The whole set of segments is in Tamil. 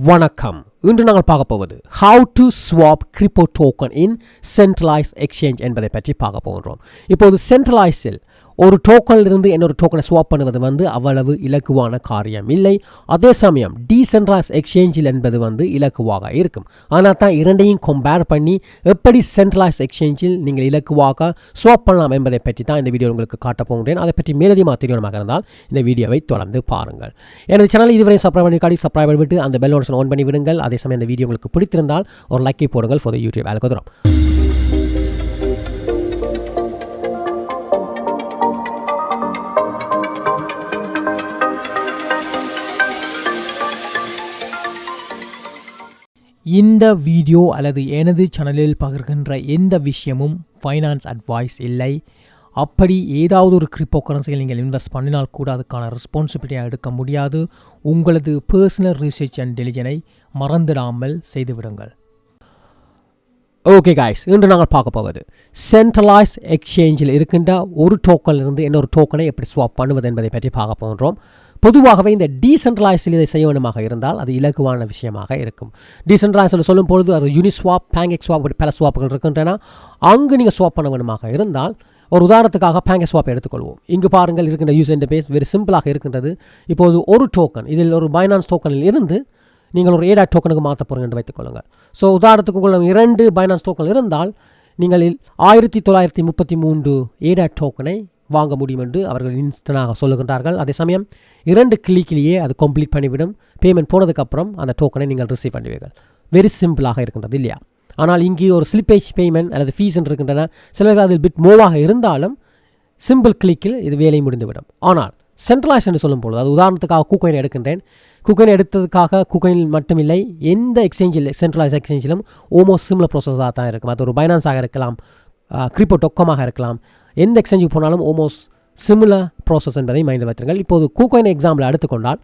வணக்கம். இன்று நாங்கள் பார்க்க போவது how to swap crypto token in centralized exchange என்பதை பற்றி பார்க்க போகிறோம். இப்போது சென்ட்ரலைஸில் ஒரு டோக்கனிலிருந்து இன்னொரு டோக்கனை ஸ்வாப் பண்ணுவது அவ்வளவு இலக்குவான காரியம் இல்லை. அதே சமயம் டீசென்ட்ரலைஸ் எக்ஸ்சேஞ்சில் என்பது இலக்குவாக இருக்கும். ஆனால் தான் இரண்டையும் கம்பேர் பண்ணி எப்படி சென்ட்ரலைஸ் எக்ஸ்சேஞ்சில் நீங்கள் இலக்குவாக ஸ்வாப் பண்ணலாம் என்பதை பற்றி தான் இந்த வீடியோ உங்களுக்கு காட்டப் போகிறேன். அதை பற்றி மேலதிகமாக தெரியணுமாக இருந்தால் இந்த வீடியோவை தொடர்ந்து பாருங்கள். எனது சேனல் இதுவரை சப்ஸ்கிரைப் பண்ணிவிட்டு அந்த பெல் நோட்டிஃபிகேஷன் ஆன் பண்ணி விடுங்கள். அதே சமயம் இந்த வீடியோ உங்களுக்கு பிடித்திருந்தால் ஒரு லைக்கை போடுங்கள் ஃபார் த யூடியூப் அல்கோரிதம். இந்த வீடியோ அல்லது எனது சேனலில் பகிர்கின்ற எந்த விஷயமும் ஃபைனான்ஸ் அட்வைஸ் இல்லை. அப்படி ஏதாவது ஒரு கிரிப்டோ கரன்சியில் நீங்கள் இன்வெஸ்ட் பண்ணினால் கூட அதுக்கான ரெஸ்பான்சிபிலிட்டியாக எடுக்க முடியாது. உங்களது பர்சனல் ரிசர்ச் அண்ட் டெலிஜனை மறந்துடாமல் செய்துவிடுங்கள். ஓகே காய்ஸ், இன்று நாங்கள் பார்க்க போவது சென்ட்ரலைஸ் எக்ஸ்சேஞ்சில் இருக்கின்ற ஒரு டோக்கனிலிருந்து இன்னொரு டோக்கனை எப்படி ஸ்வாப் பண்ணுவது என்பதை பற்றி பார்க்க போகிறோம். பொதுவாகவே இந்த டீசென்ட்ரலைஸில் இதை செய்ய வேண்டுமாக இருந்தால் அது இலகுவான விஷயமாக இருக்கும். டீசென்ட்ரலைஸில் சொல்லும் பொழுது அது யூனிஸ்வாப், பேங்க் ஸ்வாப், பல ஸ்வாப்புகள் இருக்கின்றன. அங்கு நீங்கள் ஸ்வாப் பண்ண வேண்டுமாக இருந்தால் ஒரு உதாரணத்துக்காக பேங்க் ஸ்வாப் எடுத்துக்கொள்வோம். இங்கு பாருங்கள், இருக்கின்ற யூசர் இன்டர்ஃபேஸ் வெரி சிம்பிளாக இருக்கின்றது. இப்போது ஒரு டோக்கன், இதில் ஒரு பைனான்ஸ் டோக்கனில் இருந்து நீங்கள் ஒரு ஏடாட் டோக்கனுக்கு மாற்ற போகிறீங்க என்று வைத்துக்கொள்ளுங்கள். ஸோ உதாரணத்துக்கு உங்களுக்கு 2 பைனான்ஸ் டோக்கன் இருந்தால் நீங்கள் 1933 ஏடாட் டோக்கனை வாங்க முடியும் என்று அவர்கள் இன்ஸ்டன்டாக சொல்லுகின்றார்கள். அதே சமயம் 2 கிளிக்கிலேயே அது கம்ப்ளீட் பண்ணிவிடும். பேமெண்ட் போனதுக்கப்புறம் அந்த டோக்கனை நீங்கள் ரிசீவ் பண்ணுவீர்கள். வெரி சிம்பிளாக இருக்கின்றது இல்லையா? ஆனால் இங்கே ஒரு ஸ்லிப்பேஜ் பேமெண்ட் அல்லது ஃபீஸ் என்று இருக்கின்றன. சிலர்கள் அதில் பிட் மூவாக இருந்தாலும் சிம்பிள் கிளிக்கில் இது வேலை முடிந்துவிடும். ஆனால் சென்ட்ரலைஸ் என்று சொல்லும் பொழுது, அது உதாரணத்துக்காக கூக்காயின் எடுக்கின்றேன். கூக்காயின் எடுத்ததுக்காக கூக்காயின் மட்டுமில்லை, எந்த எக்ஸ்சேஞ்சில் சென்ட்ரலைஸ் எக்ஸ்சேஞ்சிலும் ஆல்மோஸ்ட் சிமிலர் ப்ராசஸாக தான் இருக்கும். அது ஒரு பைனான்ஸாக இருக்கலாம், crypto.com இருக்கலாம். எந்த எக்ஸ்சேஞ்சுக்கு போனாலும் ஆல்மோஸ்ட் சிமிலர் ப்ராசஸ் என்பதை மைண்டில் வைத்திருங்கள். இப்போது கூக்காயின் எக்ஸாம்பிள் எடுத்துக்கொண்டால்,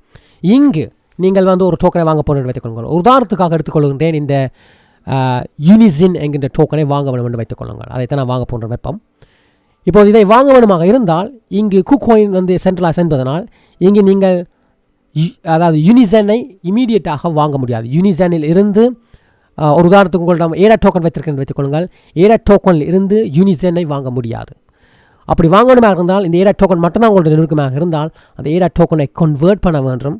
இங்கு நீங்கள் ஒரு டோக்கனை வாங்க போன வைத்துக்கொள்ளுங்கள். உதாரணத்துக்காக எடுத்துக்கொள்கின்றேன், இந்த யூனிசின் என்கின்ற டோக்கனை வாங்க வேண்டும் என்று வைத்துக்கொள்ளுங்கள். அதைத்தான் நான் வாங்க போன்ற வெப்பம். இப்போது இதை வாங்க வேண்டுமாக இருந்தால் இங்கு கூக்காயின் சென்ட்ரலைஸ் என்பதனால் இங்கு நீங்கள் அதாவது யூனிசனை இமீடியட்டாக வாங்க முடியாது. யூனிசனில் இருந்து ஒரு உதாரணத்துக்கு உங்களிடம் ஏடாட் டோக்கன் வைத்திருக்கேன் வைத்துக்கொள்ளுங்கள். ஏடாட் டோக்கனில் இருந்து யூனிசனை வாங்க முடியாது. அப்படி வாங்கணுமாக இருந்தால் இந்த ஏடாட் டோக்கன் மட்டும்தான் உங்களுடைய நெருக்கமாக இருந்தால் அந்த ஏடாட் டோக்கனை கன்வெர்ட் பண்ண வேண்டும்.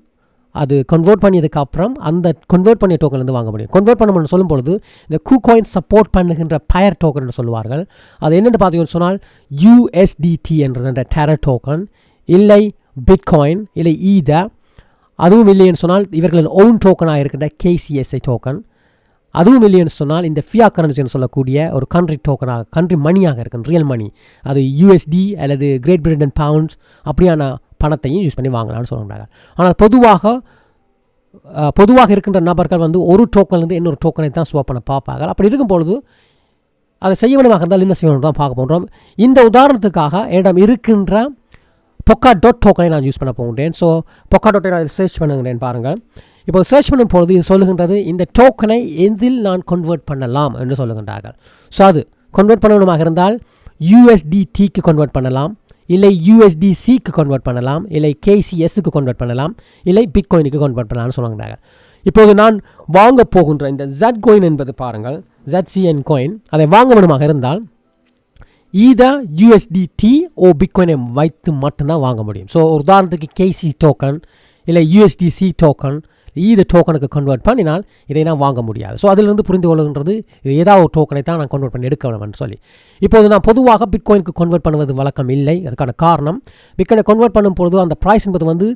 அது கன்வெர்ட் பண்ணியதுக்கு அப்புறம் அந்த கன்வெர்ட் பண்ணிய டோக்கன்லேருந்து வாங்க முடியும். கன்வெர்ட் பண்ணணும்னு சொல்லும் பொழுது இந்த கூக்காயின் சப்போர்ட் பண்ணுகின்ற பயர் டோக்கன் என்று சொல்லுவார்கள். அது என்னென்னு பார்த்தீங்கன்னு சொன்னால் USDT என்கின்ற டெரர் டோக்கன், இல்லை பிட்காயின், இல்லை ஈதர், அதுவும் இல்லைன்னு சொன்னால் இவர்களின் ஓன் டோக்கனாக இருக்கின்ற KCSI டோக்கன், அதுவும் இல்லைன்னு சொன்னால் இந்த ஃபியா கரன்சின்னு சொல்லக்கூடிய ஒரு கண்ட்ரி டோக்கனாக, கண்ட்ரி மணியாக இருக்கும், ரியல் மணி, அது USD அல்லது கிரேட் பிரிட்டன் பவுண்ட்ஸ் அப்படியான பணத்தையும் யூஸ் பண்ணி வாங்கலாம்னு சொல்கிறாங்க. ஆனால் பொதுவாக இருக்கின்ற நபர்கள் ஒரு டோக்கன்லேருந்து இன்னொரு டோக்கனை தான் ஸ்வாப் பண்ண பார்ப்பாங்க. அப்படி இருக்கும் பொழுது அதை செய்ய வேண்டுமாக இருந்தால் என்ன செய்யணும் தான் பார்க்க போகிறோம். இந்த உதாரணத்துக்காக என்னிடம் இருக்கின்ற Polkadot டோக்கனை நான் யூஸ் பண்ண போகின்றேன். ஸோ Polkadot நான் சர்ச் பண்ணுகிறேன் பாருங்கள். இப்போ சர்ச் பண்ணும் பொழுது இது சொல்லுகின்றது இந்த டோக்கனை எதில் நான் கன்வெர்ட் பண்ணலாம் என்று சொல்லுகின்றார்கள். ஸோ அது கன்வெர்ட் பண்ணணுமாக இருந்தால் USDTக்கு கன்வெர்ட் பண்ணலாம், இல்லை USDCக்கு கன்வெர்ட் பண்ணலாம், இல்லை KCSக்கு கன்வெர்ட் பண்ணலாம், இல்லை பிட்காயினுக்கு கன்வெர்ட் பண்ணலாம்னு சொல்லுகிறாங்க. இப்போது நான் வாங்க போகின்ற இந்த ZCoin என்பது பாருங்கள், ZCN காயின், அதை வாங்க வேண்டுமாக இருந்தால் ஈதர் USDT ஓ பிட்காயினை வைத்து மட்டும்தான் வாங்க முடியும். ஸோ ஒரு உதாரணத்துக்கு KC டோக்கன் இல்லை USDC டோக்கன் ஈதர் டோக்கனுக்கு கன்வெர்ட் பண்ணினால் இதை நான் வாங்க முடியாது. ஸோ அதிலிருந்து புரிந்து கொள்கின்றது இது ஏதாவது ஒரு டோக்கனை தான் நான் கன்வெர்ட் பண்ணி எடுக்க வேணும்னு சொல்லி. இப்போது நான் பொதுவாக பிட்காயினுக்கு கன்வெர்ட் பண்ணுவது வழக்கம் இல்லை. அதுக்கான காரணம், பிட்காயினை கன்வெர்ட் பண்ணும் பொழுது அந்த ப்ரைஸ் என்பது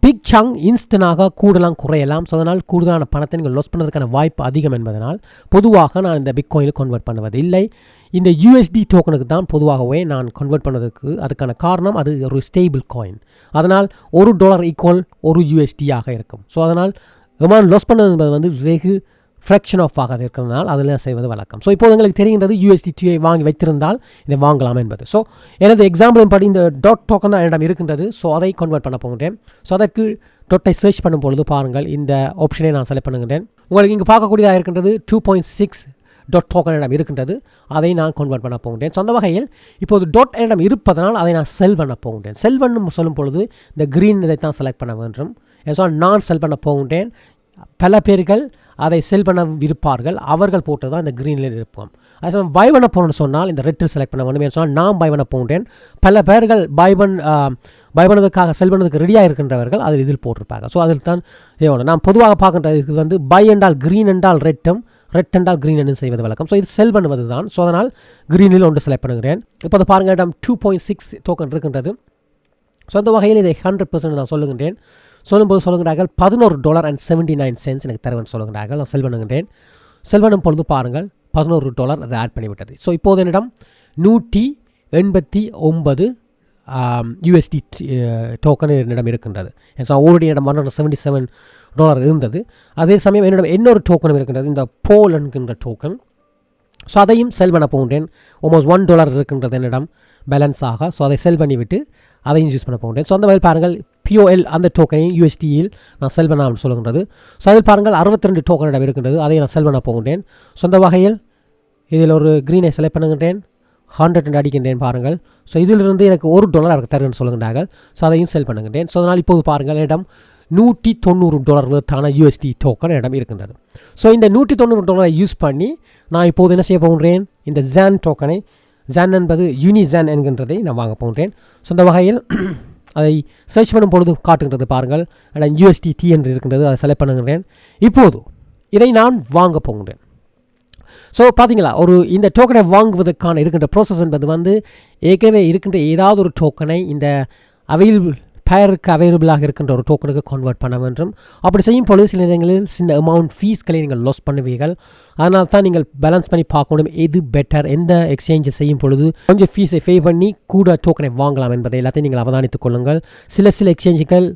பிக் சங் இன்ஸ்டனாக கூடலாம் குறையலாம். ஸோ அதனால் கூடுதலான பணத்தை நீங்கள் லாஸ் பண்ணுறதுக்கான வாய்ப்பு அதிகம் என்பதனால் பொதுவாக நான் இந்த பிட்காயினில் கன்வெர்ட் பண்ணுவது இல்லை. இந்த USD டோக்கனுக்கு தான் பொதுவாகவே நான் கன்வெர்ட் பண்ணுவதற்கு அதுக்கான காரணம், அது ஒரு ஸ்டேபிள் காயின். அதனால் $1 ஈக்குவல் ஒரு USD ஆக இருக்கும். ஸோ அதனால் எமௌண்ட் லாஸ் பண்ணது என்பது வெகு ஃப்ராக்ஷன் ஆஃப் ஆக இருக்கிறதுனால அதில் செய்வது வழக்கம். ஸோ இப்போது எங்களுக்கு தெரிகின்றது USDTயை வாங்கி வைத்திருந்தால் இதை வாங்கலாம் என்பது. ஸோ எனது எக்ஸாம்பிள் படி இந்த டாட் டோக்கன் தான் என்னிடம் இருக்கின்றது. ஸோ அதை கன்வெர்ட் பண்ண போகின்றேன். ஸோ அதற்கு டொட்டை சர்ச் பண்ணும் பொழுது பாருங்கள், இந்த ஆப்ஷனை நான் செலக்ட் பண்ணுகின்றேன். உங்களுக்கு இங்கே பார்க்கக்கூடியதாக இருக்கின்றது 2.6 டாட் டோக்கன் இடம் இருக்கின்றது. அதை நான் கன்வெர்ட் பண்ண போகின்றேன். ஸோ அந்த வகையில் இப்போது டாட் இடம் இருப்பதனால் அதை நான் செல் பண்ண போகின்றேன். செல் பண்ணும் சொல்லும் பொழுது இந்த க்ரீன் இதை தான் செலக்ட் பண்ண வேண்டும். ஸோ நான் செல் பண்ண போகின்றேன். பல பேர்கள் அதை செல் பண்ண விருப்பார்கள், அவர்கள் போட்டு தான் இந்த க்ரீனில் இருப்போம். அதே சமயம் பை பண்ண போகணும்னு சொன்னால் இந்த ரெட்டில் செலக்ட் பண்ண வேணும் சொன்னால் நான் பை பண்ண போகிறேன். பல பேர்கள் பை பண்ணதுக்காக செல் பண்ணதுக்கு ரெடியாக இருக்கின்றவர்கள் அதில் இதில் போட்டிருப்பாங்க. ஸோ அதில் தான் தேவை. நான் பொதுவாக பார்க்கின்றது வந்து பை என்றால் க்ரீன் என்றால் ரெட்டும், ரெட் என்றால் க்ரீன் என்று செய்வது வழக்கம். ஸோ இது செல் பண்ணுவது தான். ஸோ அதனால் க்ரீனில் ஒன்று செலக்ட் பண்ணுகிறேன். இப்போ அதை பாருங்கள், இடம் 2.6 டோக்கன் இருக்கின்றது. ஸோ அந்த வகையில் இதை 100% நான் சொல்லுகின்றேன். சொல்லும்போது சொல்லுகிறார்கள் $11.79 எனக்கு தருவேன் சொல்லுகிறார்கள். நான் செல் பண்ணுகின்றேன். செல் பண்ணும் பொழுது பாருங்கள் $11 அதை ஆட் பண்ணிவிட்டது. ஸோ இப்போது என்னிடம் 189 USD டோக்கன் என்னிடம் இருக்கின்றது. ஆல்ரெடி என்னிடம் $177 இருந்தது. அதே சமயம் என்னிடம் இன்னொரு டோக்கனும் இருக்கின்றது, இந்த போல் என்கின்ற டோக்கன். ஸோ அதையும் செல் பண்ண போகின்றேன். ஆல்மோஸ்ட் $1 இருக்கின்றது என்னிடம் பேலன்ஸ் ஆக. ஸோ அதை செல் பண்ணிவிட்டு அதையும் யூஸ் பண்ண போகின்றேன். ஸோ அந்த வகையில் பாருங்கள் POL அந்த டோக்கனையும் USDயில் நான் செல் பண்ண சொல்லுகின்றது. ஸோ அதில் பாருங்கள் 62 டோக்கனிடம் இருக்கின்றது, அதை நான் செல் பண்ண போகின்றேன். ஸோ அந்த வகையில் இதில் ஒரு க்ரீனை செலக்ட் பண்ணுகின்றேன், 100 அடிக்கின்றேன் பாருங்கள். ஸோ இதிலிருந்து எனக்கு $1 தருன்னு சொல்லுகின்றார்கள். ஸோ அதையும் செல் பண்ணுகின்றேன். ஸோ அதனால் இப்போது பாருங்கள் என்னிடம் $190 USD டோக்கன் என்னிடம் இருக்கின்றது. ஸோ இந்த $190 யூஸ் பண்ணி நான் இப்போது என்ன செய்ய போகின்றேன், இந்த ஜான் டோக்கனை, ஜான் என்பது யூனிஜான் என்கின்றதை நான் வாங்க போகின்றேன். ஸோ இந்த வகையில் அதை சர்ச் பண்ணும் பொழுது காட்டுகின்றது பாருங்கள், USDT என்று இருக்கின்றது, அதை செலக்ட் பண்ணுகின்றேன். இப்போது இதை நான் வாங்க போகின்றேன். ஸோ பார்த்தீங்களா, இந்த டோக்கனை வாங்குவதற்கான இருக்கின்ற ப்ராசஸ் என்பது வந்து ஏற்கனவே இருக்கின்ற ஏதாவது ஒரு டோக்கனை இந்த அவைலபிளாக இருக்கின்ற ஒரு டோக்கனுக்கு கன்வெர்ட் பண்ண வேண்டும். அப்படி செய்யும் பொழுது சில நேரங்களில் சின்ன அமௌண்ட் ஃபீஸ்களை நீங்கள் லாஸ் பண்ணுவீர்கள். அதனால் தான் நீங்கள் பேலன்ஸ் பண்ணி பார்க்கணும் எது பெட்டர், எந்த எக்ஸ்சேஞ்சை செய்யும் பொழுது கொஞ்சம் ஃபீஸை பே பண்ணி கூட டோக்கனை வாங்கலாம் என்பதை எல்லாத்தையும் நீங்கள் அவதானித்துக் கொள்ளுங்கள். சில எக்ஸ்சேஞ்சுகள்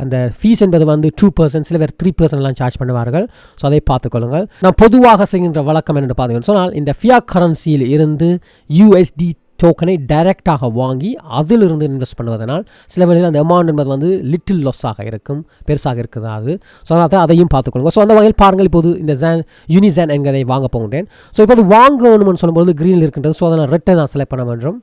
அந்த ஃபீஸ் என்பது வந்து 2%, சில பேர் 3% சார்ஜ் பண்ணுவார்கள். ஸோ அதை பார்த்துக்கொள்ளுங்கள். நான் பொதுவாக செய்கின்ற வழக்கம் என்று பார்த்தீங்கன்னு சொன்னால் இந்த ஃபியாட் கரன்சியில் இருந்து USD டோக்கனை டைரெக்டாக வாங்கி அதிலிருந்து இன்வெஸ்ட் பண்ணுவதனால் சில வேளையில் அந்த அமௌண்ட் என்பது வந்து லிட்டில் லாஸாக இருக்கும், பெருசாக இருக்கிறது. ஸோ அதனால் அதையும் பார்த்துக்கொள்ளுங்க. ஸோ அந்த வகையில் பாருங்கள், இப்போது இந்த யூனிஜான் என்கிறதை வாங்க போகின்றேன். ஸோ இப்போது வாங்கணும்னு சொல்லும்போது க்ரீனில் இருக்கின்றது. ஸோ அதனால் ரெட்டை நான் செலக்ட் பண்ண வேண்டும்.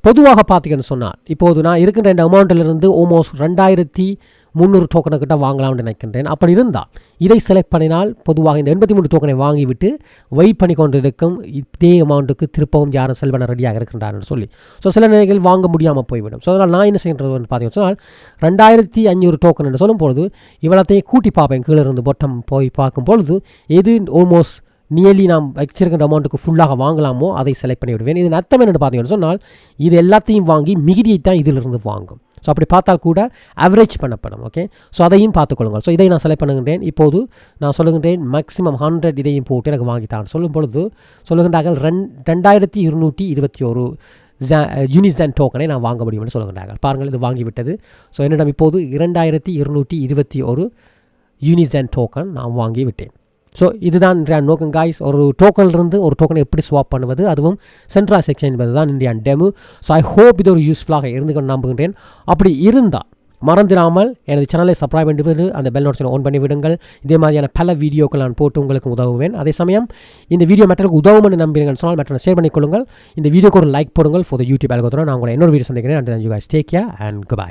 பொதுவாக பார்த்தீங்கன்னு சொன்னால் இப்போது நான் இருக்கின்ற இந்த அமௌண்ட்டிலிருந்து ஆல்மோஸ்ட் 2300 டோக்கனுக்கிட்ட வாங்கலாம்னு நினைக்கின்றேன். அப்படி இருந்தால் இதை செலக்ட் பண்ணினால் பொதுவாக இந்த 83 டோக்கனை வாங்கிவிட்டு வெயிட் பண்ணி கொண்டு இருக்கும் இதே அமௌண்ட்டுக்கு திருப்பவும் யாரும் செல் பண்ண ரெடியாக இருக்கின்றான்னு சொல்லி. ஸோ சில நேரங்கள் வாங்க முடியாமல் போய்விடும். ஸோ அதனால் நான் என்ன செய்கின்றதுன்னு பார்த்தீங்கன்னு சொன்னால் 2500 டோக்கன் என்று சொல்லும்பொழுது இவ்வளோத்தையும் கூட்டி பார்ப்பேன், கீழே இருந்து பொட்டம் போய் பார்க்கும் பொழுது எது ஆல்மோஸ்ட் நியர்லி நாம் வச்சிருக்கிற அமௌண்ட்டுக்கு ஃபுல்லாக வாங்கலாமோ அதை செலக்ட் பண்ணி விடுவேன். இது அர்த்தம் என்னென்னு பார்த்தீங்கன்னு சொன்னால் இது எல்லாத்தையும் வாங்கி மிகுதியை தான் இதிலிருந்து வாங்கும். ஸோ அப்படி பார்த்தால் கூட ஆவரேஜ் பண்ணப்படும். ஓகே, ஸோ அதையும் பார்த்துக்கொள்ளுங்கள். ஸோ இதை நான் செலக்ட் பண்ணுகின்றேன். இப்போது நான் சொல்லுகின்றேன் மேக்ஸிமம் 100 இதையும் போட்டு எனக்கு வாங்கித்தான் சொல்லும் பொழுது சொல்லுகின்றார்கள் 2221 யூனிஜான் டோக்கனை நான் வாங்க முடியும்னு சொல்லுகின்றார்கள். பாருங்கள், இது வாங்கிவிட்டது. ஸோ என்னிடம் இப்போது 2221 யூனிஜான் டோக்கன் நான் வாங்கி விட்டேன். ஸோ இதுதான் இன்றைய நோக்கம் காய்ஸ். ஒரு டோக்கனிலிருந்து ஒரு டோக்கனை எப்படி ஸ்வாப் பண்ணுவது, அதுவும் சென்ட்ரலைஸ்ட் எக்ஸ்சேஞ்ச் என்பது தான் இன்றைய டெமோ. ஸோ ஐ ஹோப் இது ஒரு யூஸ்ஃபுல்லாக இருந்து கொண்டு நம்புகின்றேன். அப்படி இருந்தால் மறந்துடாமல் எனது சேனலை சப்ஸ்கிரைப் பண்ணிவிட்டு அந்த பெல் நோட்டிஃபிகேஷனை ஆன் பண்ணி விடுங்கள். இதே மாதிரியான பல வீடியோக்கள் நான் போட்டு உங்களுக்கு உதவுவேன். அதே சமயம் இந்த வீடியோ மற்றவர்களுக்கு உதவும்னு நம்புகிறீர்கள் சொன்னால் மற்ற ஷேர் பண்ணிக்கொள்ளுங்கள். இந்த வீடியோக்கு ஒரு லைக் போடுங்கள். ஃபார் த யூடியூப் அல்கோரிதம் நான் உங்களை இன்னொரு வீடியோ சந்திக்கிறேன். And you guys take care and good bye.